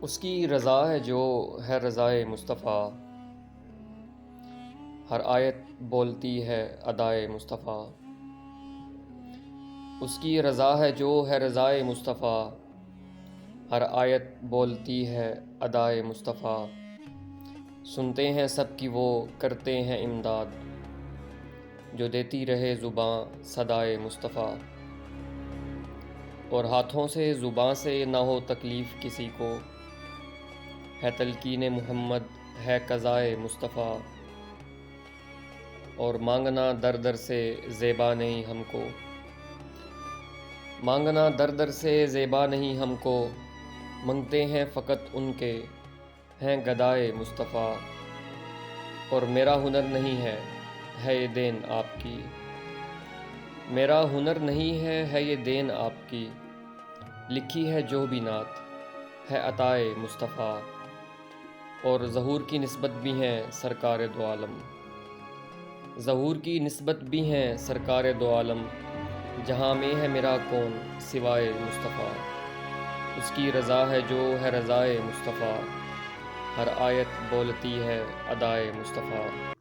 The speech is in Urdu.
اس کی رضا ہے جو ہے رضائے مصطفیٰ، ہر آیت بولتی ہے ادائے مصطفیٰ۔ اس کی رضا ہے جو ہے رضائے مصطفیٰ، ہر آیت بولتی ہے ادائے مصطفیٰ۔ سنتے ہیں سب کی وہ کرتے ہیں امداد، جو دیتی رہے زباں صدائے مصطفیٰ۔ اور ہاتھوں سے زباں سے نہ ہو تکلیف کسی کو، ہے تلقین محمد ہے قضائے مصطفیٰ۔ اور مانگنا در در سے زیبا نہیں ہم کو، مانگنا در در سے زیبا نہیں ہم کو، منگتے ہیں فقط ان کے ہیں گدائے مصطفیٰ۔ اور میرا ہنر نہیں ہے یہ دین آپ کی، میرا ہنر نہیں ہے یہ دین آپ کی، لکھی ہے جو بھی نعت ہے عطائے مصطفیٰ۔ اور ظہور کی نسبت بھی ہیں سرکار دو عالم، ظہور کی نسبت بھی ہیں سرکار دو عالم، جہاں میں ہے میرا کون سوائے مصطفیٰ۔ اس کی رضا ہے جو ہے رضائے مصطفیٰ، ہر آیت بولتی ہے ادائے مصطفیٰ۔